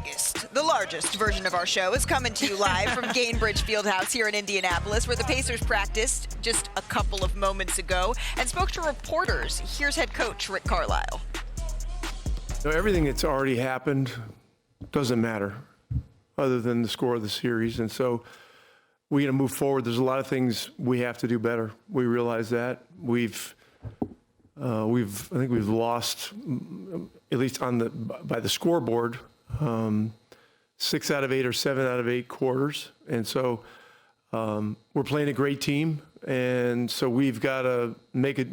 biggest, the largest version of our show is coming to you live from Gainbridge Fieldhouse here in Indianapolis, where the Pacers practiced just a couple of moments ago and spoke to reporters. Here's head coach Rick Carlisle. Everything that's already happened doesn't matter other than the score of the series. And so we're going to move forward. There's a lot of things we have to do better. We realize that. I think we've lost, at least by the scoreboard, 6 out of 8 or 7 out of 8 quarters. And so we're playing a great team. And so we've got to make I'm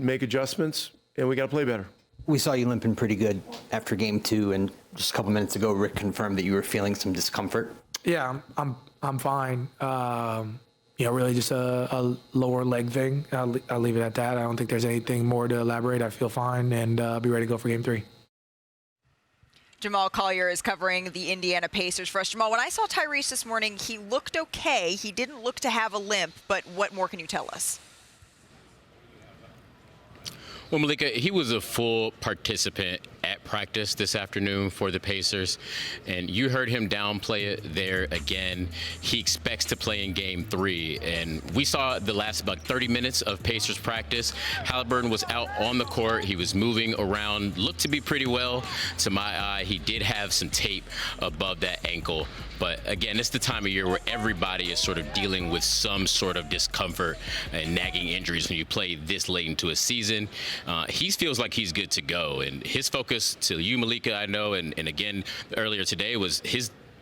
and we got to play better. We saw you limping pretty good after game 2, and just a couple minutes ago, Rick confirmed that you were feeling some discomfort. Yeah, I'm fine. Really just a lower leg thing. I'll leave it at that. I don't think there's anything more to elaborate. I feel fine, and I'll be ready to go for game 3. Jamal Collier is covering the Indiana Pacers for us. Jamal, when I saw Tyrese this morning, he looked okay. He didn't look to have a limp, but what more can you tell us? Well, Malika, he was a full participant at practice this afternoon for the Pacers, and you heard him downplay it there again. He expects to play in game 3, and we saw the last about 30 minutes of Pacers practice. Haliburton was out on the court. He was moving around, looked to be pretty well to my eye. He did have some tape above that ankle, but again, it's the time of year where everybody is sort of dealing with some sort of discomfort and nagging injuries when you play this late into a season. He feels like he's good to go, and his focus to you, Malika, I know, and again earlier today was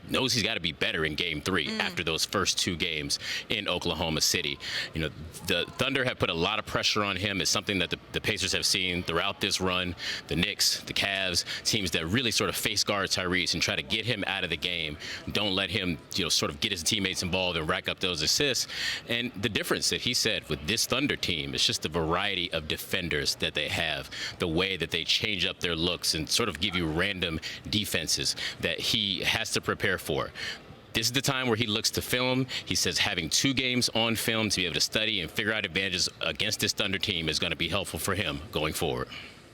knows he's got to be better in game 3 after those first 2 games in Oklahoma City. You know, the Thunder have put a lot of pressure on him. It's something that the Pacers have seen throughout this run. The Knicks, the Cavs, teams that really sort of face guard Tyrese and try to get him out of the game. Don't let him, sort of get his teammates involved and rack up those assists. And the difference that he said with this Thunder team is just the variety of defenders that they have, the way that they change up their looks and sort of give you random defenses that he has to prepare for. This is the time where he looks to film. He says having 2 games on film to be able to study and figure out advantages against this Thunder team is going to be helpful for him going forward.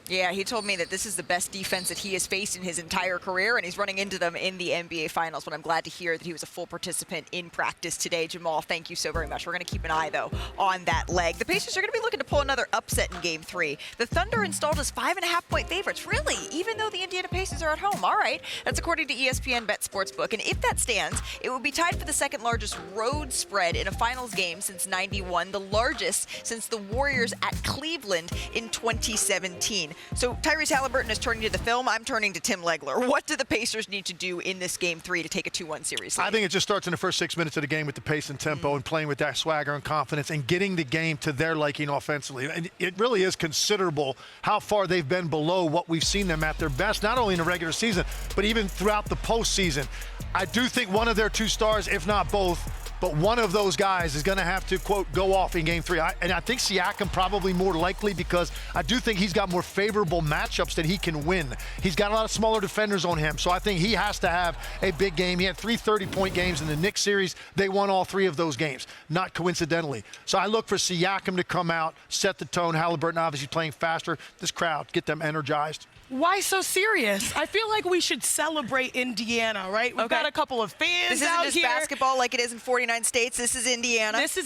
Yeah, he told me that this is the best defense that he has faced in his entire career, and he's running into them in the NBA Finals. But I'm glad to hear that he was a full participant in practice today. Jamal, thank you so very much. We're going to keep an eye, though, on that leg. The Pacers are going to be looking to pull another upset in Game 3. The Thunder installed as 5.5-point favorites. Really? Even though the Indiana Pacers are at home. All right. That's according to ESPN Bet Sportsbook. And if that stands, it would be tied for the second largest road spread in a finals game since '91, the largest since the Warriors at Cleveland in 2017. So Tyrese Haliburton is turning to the film. I'm turning to Tim Legler. What do the Pacers need to do in this Game 3 to take a 2-1 series lead? I think it just starts in the first 6 minutes of the game with the pace and tempo and playing with that swagger and confidence and getting the game to their liking offensively. And it really is considerable how far they've been below what we've seen them at their best, not only in the regular season, but even throughout the postseason. I do think one of their 2 stars, if not both, but one of those guys is going to have to, quote, go off in Game 3. And I think Siakam probably more likely, because I do think he's got more favorable matchups that he can win. He's got a lot of smaller defenders on him, so I think he has to have a big game. He had 3 30-point games in the Knicks series. They won all 3 of those games, not coincidentally. So I look for Siakam to come out, set the tone. Haliburton obviously playing faster. This crowd, get them energized. Why so serious? I feel like we should celebrate Indiana, right? We've got a couple of fans out here. This isn't just basketball like it is in 49 states. This is Indiana. This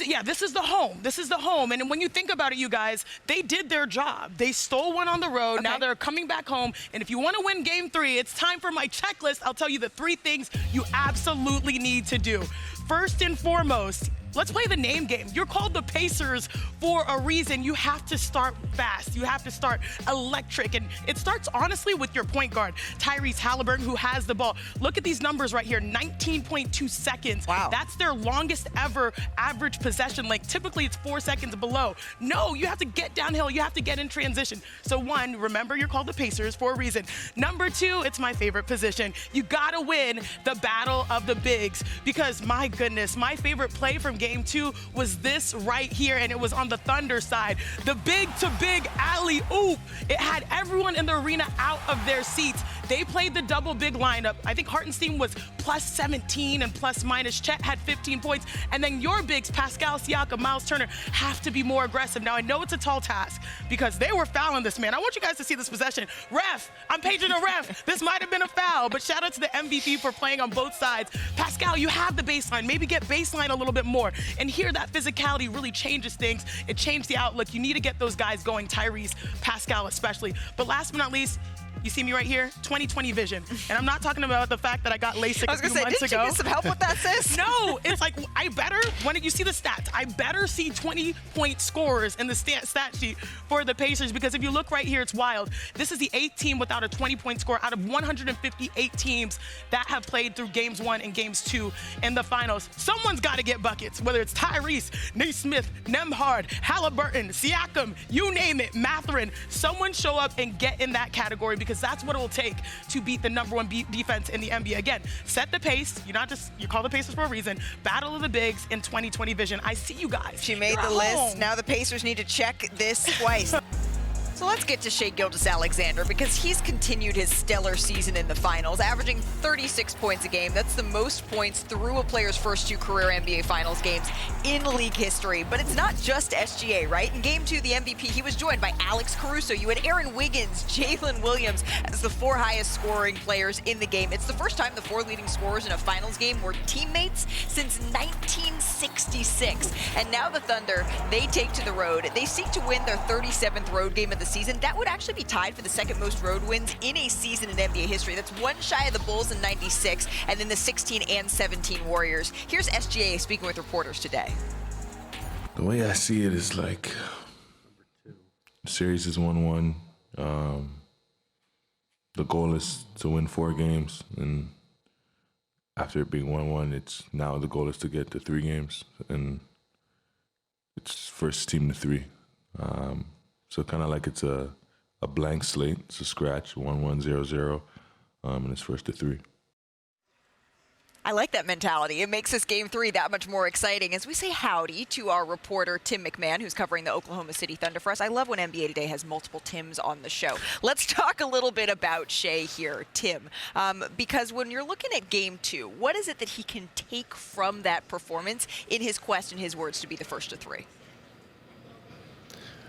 is the home. This is the home. And when you think about it, you guys, they did their job. They stole one on the road. Okay. Now they're coming back home. And if you want to win Game 3, it's time for my checklist. I'll tell you the 3 things you absolutely need to do. First and foremost, let's play the name game. You're called the Pacers for a reason. You have to start fast. You have to start electric. And it starts, honestly, with your point guard, Tyrese Haliburton, who has the ball. Look at these numbers right here, 19.2 seconds. Wow. That's their longest ever average possession length. Typically, it's 4 seconds below. No, you have to get downhill. You have to get in transition. So 1, remember you're called the Pacers for a reason. Number 2, it's my favorite position. You got to win the battle of the bigs, because, my goodness, my favorite play from Game 2 was this right here, and it was on the Thunder side. The big-to-big alley-oop. It had everyone in the arena out of their seats. They played the double big lineup. I think Hartenstein was plus 17 and plus minus. Chet had 15 points. And then your bigs, Pascal Siakam, Miles Turner, have to be more aggressive. Now, I know it's a tall task because they were fouling this man. I want you guys to see this possession. Ref, I'm paging a ref. This might have been a foul, but shout out to the MVP for playing on both sides. Pascal, you have the baseline. Maybe get baseline a little bit more. And here, that physicality really changes things. It changed the outlook. You need to get those guys going, Tyrese, Pascal especially. But last but not least, you see me right here, 20/20 vision. And I'm not talking about the fact that I got LASIK a few months ago. Didn't you get some help with that, sis? No, it's like when you see the stats, I better see 20-point scorers in the stat sheet for the Pacers, because if you look right here, it's wild. This is the 8th team without a 20-point score out of 158 teams that have played through games 1 and games 2 in the finals. Someone's got to get buckets, whether it's Tyrese, Naismith, Nembhard, Haliburton, Siakam, you name it, Mathurin. Someone show up and get in that category, because that's what it will take to beat the number 1 defense in the NBA. Again, set the pace. You call the Pacers for a reason. Battle of the bigs in 20/20 vision. I see you guys. She made the list. Now the Pacers need to check this twice. So let's get to Shai Gilgeous-Alexander, because he's continued his stellar season in the finals, averaging 36 points a game. That's the most points through a player's first 2 career NBA Finals games in league history. But it's not just SGA, right? In Game 2, the MVP, he was joined by Alex Caruso. You had Aaron Wiggins, Jalen Williams as the 4 highest scoring players in the game. It's the first time the 4 leading scorers in a finals game were teammates since 1966. And now the Thunder, they take to the road. They seek to win their 37th road game of the season. That would actually be tied for the 2nd most road wins in a season in NBA history. That's 1 shy of the Bulls in '96, and then the 16 and 17 Warriors. Here's SGA speaking with reporters today. The way I see it is like, the series is 1-1. The goal is to win 4 games, and after it being 1-1, it's now the goal is to get to 3 games, and it's first team to 3. So kind of like it's a blank slate. It's a scratch, 1-1, 0-0, and it's first to 3. I like that mentality. It makes this Game 3 that much more exciting. As we say howdy to our reporter, Tim MacMahon, who's covering the Oklahoma City Thunder for us. I love when NBA Today has multiple Tims on the show. Let's talk a little bit about Shai here, Tim, because when you're looking at Game 2, what is it that he can take from that performance in his quest, in his words, to be the first to 3?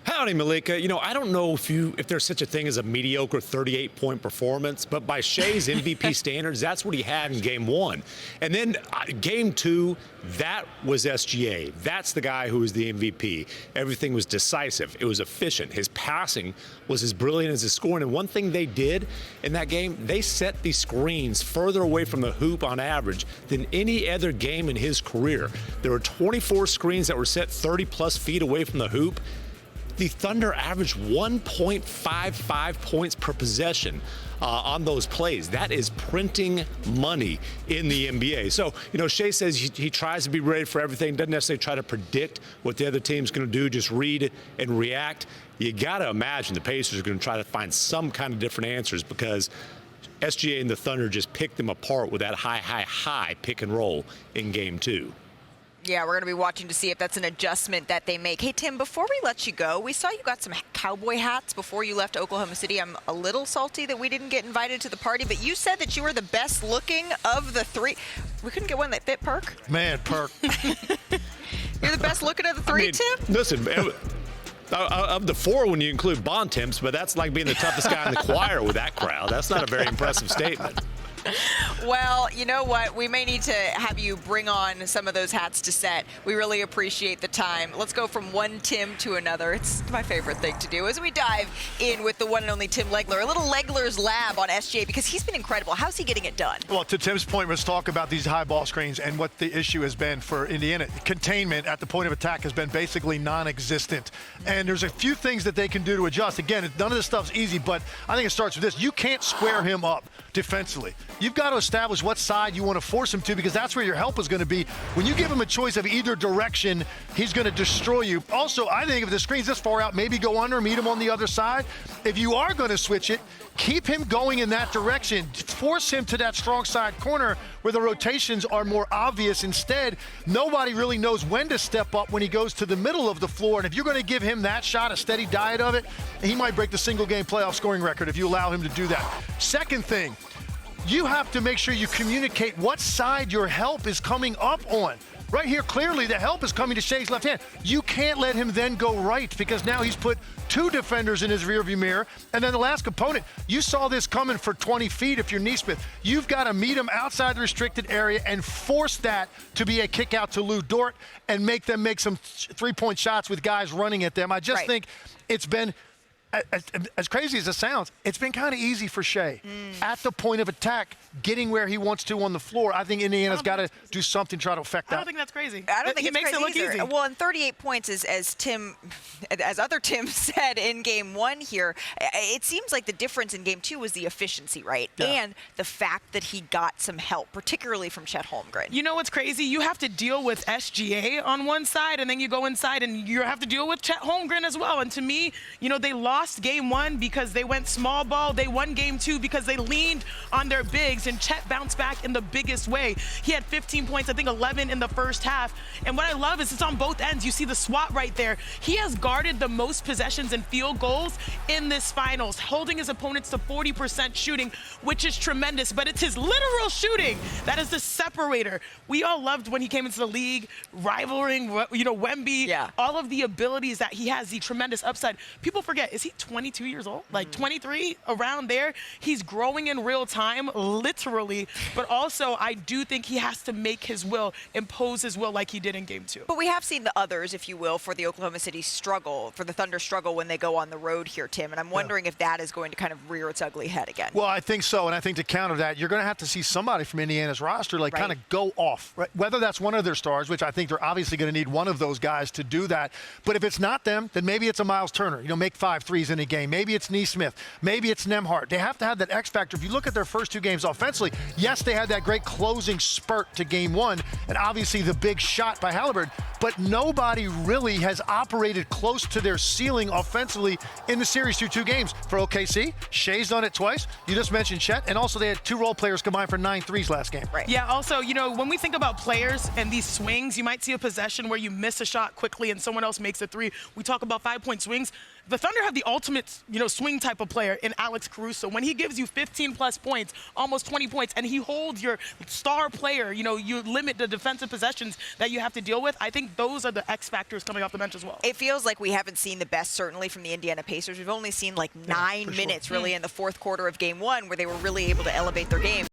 Howdy, Malika. You know, I don't know if there's such a thing as a mediocre 38-point performance, but by Shai's MVP standards, that's what he had in Game 1. And then Game 2, that was SGA. That's the guy who was the MVP. Everything was decisive. It was efficient. His passing was as brilliant as his scoring. And one thing they did in that game, they set these screens further away from the hoop on average than any other game in his career. There were 24 screens that were set 30-plus feet away from the hoop. The Thunder averaged 1.55 points per possession on those plays. That is printing money in the NBA. So, you know, Shai says he tries to be ready for everything, doesn't necessarily try to predict what the other team's going to do, just read and react. You got to imagine the Pacers are going to try to find some kind of different answers, because SGA and the Thunder just picked them apart with that high pick and roll in Game 2. Yeah, we're going to be watching to see if that's an adjustment that they make. Hey, Tim, before we let you go, we saw you got some cowboy hats before you left Oklahoma City. I'm a little salty that we didn't get invited to the party, but you said that you were the best looking of the 3. We couldn't get one that fit Perk? Man, Perk. You're the best looking of the 3, Tim? Listen, of the 4 when you include Bond Temps, but that's like being the toughest guy in the choir with that crowd. That's not a very impressive statement. Well, you know what? We may need to have you bring on some of those hats to set. We really appreciate the time. Let's go from one Tim to another. It's my favorite thing to do as we dive in with the one and only Tim Legler. A little Legler's lab on SGA, because he's been incredible. How's he getting it done? Well, to Tim's point, let's talk about these high ball screens and what the issue has been for Indiana. Containment at the point of attack has been basically non-existent. And there's a few things that they can do to adjust. Again, none of this stuff's easy, but I think it starts with this. You can't square him up defensively. you've got to establish what side you want to force him to, because that's where your help is going to be. When you give him a choice of either direction, he's going to destroy you. Also, I think if the screen's this far out, maybe go under, meet him on the other side. If you are going to switch it, keep him going in that direction. Force him to that strong side corner where the rotations are more obvious. Instead, nobody really knows when to step up when he goes to the middle of the floor. And if you're going to give him that shot, a steady diet of it, he might break the single-game playoff scoring record if you allow him to do that. Second thing, you have to make sure you communicate what side your help is coming up on. Right here, clearly, the help is coming to Shai's left hand. You can't let him then go right, because now he's put two defenders in his rearview mirror. And then the last component, you saw this coming for 20 feet if you're Neesmith. You've got to meet him outside the restricted area and force that to be a kick out to Lou Dort and make them make some three-point shots with guys running at them. I just think it's been, as crazy as it sounds, it's been kind of easy for Shai at the point of attack, getting where he wants to on the floor. I think Indiana's got to do something to try to affect that. I don't think that's crazy. I don't think he makes it look easy. Well, and 38 points is, as other Tim said in game one here, it seems like the difference in game two was the efficiency, right? Yeah. And the fact that he got some help, particularly from Chet Holmgren. You know what's crazy? You have to deal with SGA on one side, and then you go inside and you have to deal with Chet Holmgren as well. And to me, they lost game one because they went small ball. They won game two because they leaned on their bigs, and Chet bounced back in the biggest way. He had 15 points, I think 11 in the first half. And what I love is it's on both ends. You see the swat right there. He has guarded the most possessions and field goals in this finals, holding his opponents to 40% shooting, which is tremendous, but it's his literal shooting that is the separator. We all loved when he came into the league, rivaling, Wemby, all of the abilities that he has, the tremendous upside. People forget, is he 22 years old? Like 23, around there? He's growing in real time, literally, but also I do think he has to make his will, impose his will like he did in game two. But we have seen the others, if you will, for the Oklahoma City struggle, for the Thunder struggle when they go on the road here, Tim, and I'm wondering if that is going to kind of rear its ugly head again. Well, I think so, and I think to counter that, you're going to have to see somebody from Indiana's roster kind of go off, right? Whether that's one of their stars, which I think they're obviously going to need one of those guys to do that, but if it's not them, then maybe it's a Miles Turner, make 5 threes in a game. Maybe it's Neesmith. Maybe it's Nembhard. They have to have that X factor. If you look at their first two games offensively, yes, they had that great closing spurt to game one, and obviously the big shot by Haliburton, but nobody really has operated close to their ceiling offensively in the series through 2 games. For OKC, Shai's done it twice. You just mentioned Chet, and also they had 2 role players combined for 9 threes last game. Right. Yeah, also, when we think about players and these swings, you might see a possession where you miss a shot quickly and someone else makes a 3. We talk about 5-point swings. The Thunder have the ultimate, swing type of player in Alex Caruso. When he gives you 15-plus points, almost 20 points, and he holds your star player, you limit the defensive possessions that you have to deal with. I think those are the X factors coming off the bench as well. It feels like we haven't seen the best, certainly, from the Indiana Pacers. We've only seen like 9 minutes, really, in the fourth quarter of game one where they were really able to elevate their game.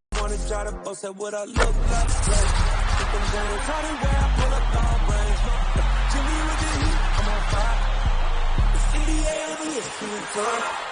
NBA,